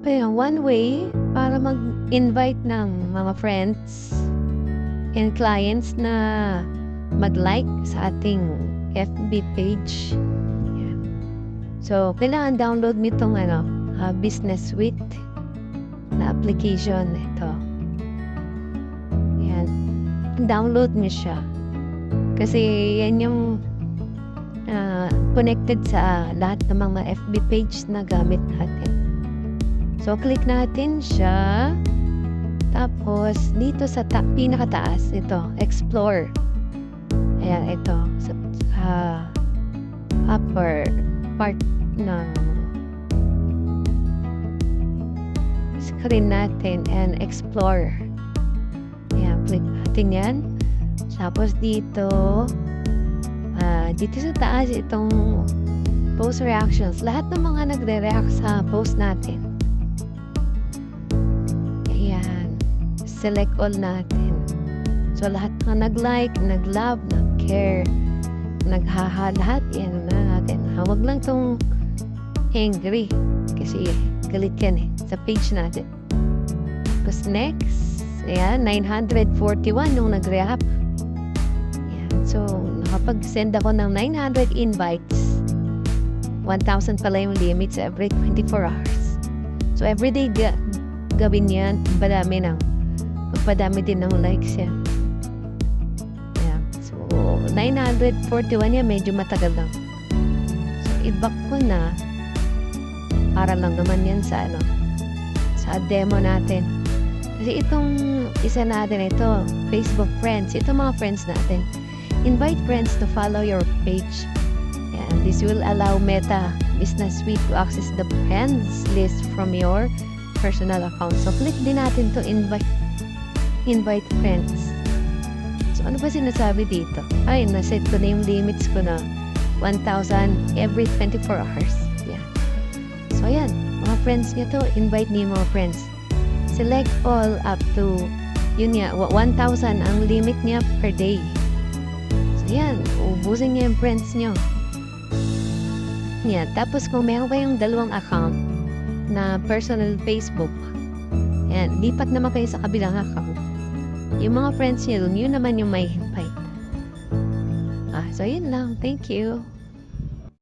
Ayan, one way para mag-invite ng mga friends and clients na mag-like sa ating FB page. Ayan. So, kailangan download mo itong Business Suite na application. Ito. Ayan. Download mo siya. Kasi yan yung connected sa lahat ng mga FB page na gamit natin. So, click natin siya. Tapos, dito sa pinakataas, ito, Explore. Ayan, ito. Sa upper part ng screen natin and Explore. Ayan, click natin yan. Tapos, dito sa taas, itong post reactions. Lahat ng mga nagre-react sa post natin. Select all natin. So, lahat ng nag-like, nag-love, nag-care, naghaha, lahat yan na natin. Huwag lang itong angry kasi galit yan sa page natin. Tapos next, ayan, 941 nung nag-react. Ayan, so, nakapag-send ako ng 900 invites. 1,000 pala yung limits every 24 hours. So, everyday gawin yan, padami din ng likes yan. Ayan. So, 941 yan, medyo matagal lang. So, i-back ko na para lang naman yan sa demo natin. Kasi itong isa natin, ito, Facebook friends. Ito mga friends natin. Invite friends to follow your page. Ayan. This will allow Meta Business Suite to access the friends list from your personal account. So, click din natin to invite friends. So, ano ba sinasabi dito? Ay, naset ko na yung limits ko na 1,000 every 24 hours. Yan. So, ayan. Mga friends nyo to, invite niyo mga friends. Select all up to, 1,000 ang limit niya per day. So, ayan. Ubusin niyo yung friends nyo. Yan. Tapos, kung meron kayong dalawang account na personal Facebook, yan. Lipat naman kayo sa kabilang account. Yung mga friends nyo, yun naman yung may invite. So, yun lang. Thank you.